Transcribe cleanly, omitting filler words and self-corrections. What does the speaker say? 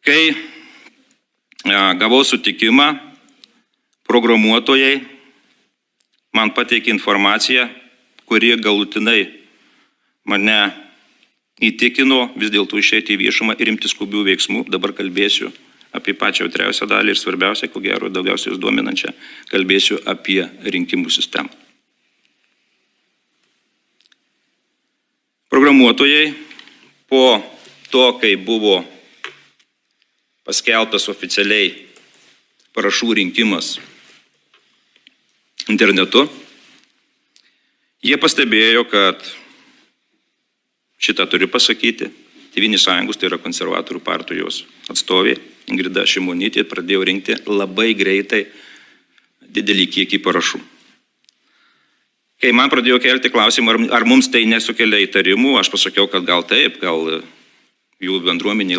Kai gavau sutikimą, programuotojai man pateikė informaciją, kuri galutinai mane įtikino vis dėlto išeiti į viešumą ir imtis skubių veiksmų. Dabar kalbėsiu apie pačią jautriausią dalį ir svarbiausia, ko gero, daugiausiai jūs dominančią, kalbėsiu apie rinkimų sistemą. Programuotojai po to, kai buvo paskelbtas oficialiai parašų rinkimas internetu, jie pastebėjo, kad šitą turiu pasakyti, Tėvynės sąjungos, tai yra konservatorių partijos atstovė Ingrida Šimonytė, pradėjo rinkti labai greitai didelį kiekį parašų. Kai man pradėjo kelti klausimą, ar mums tai nesukelia įtarimų, aš pasakiau, kad gal taip, gal jų bendruomeniai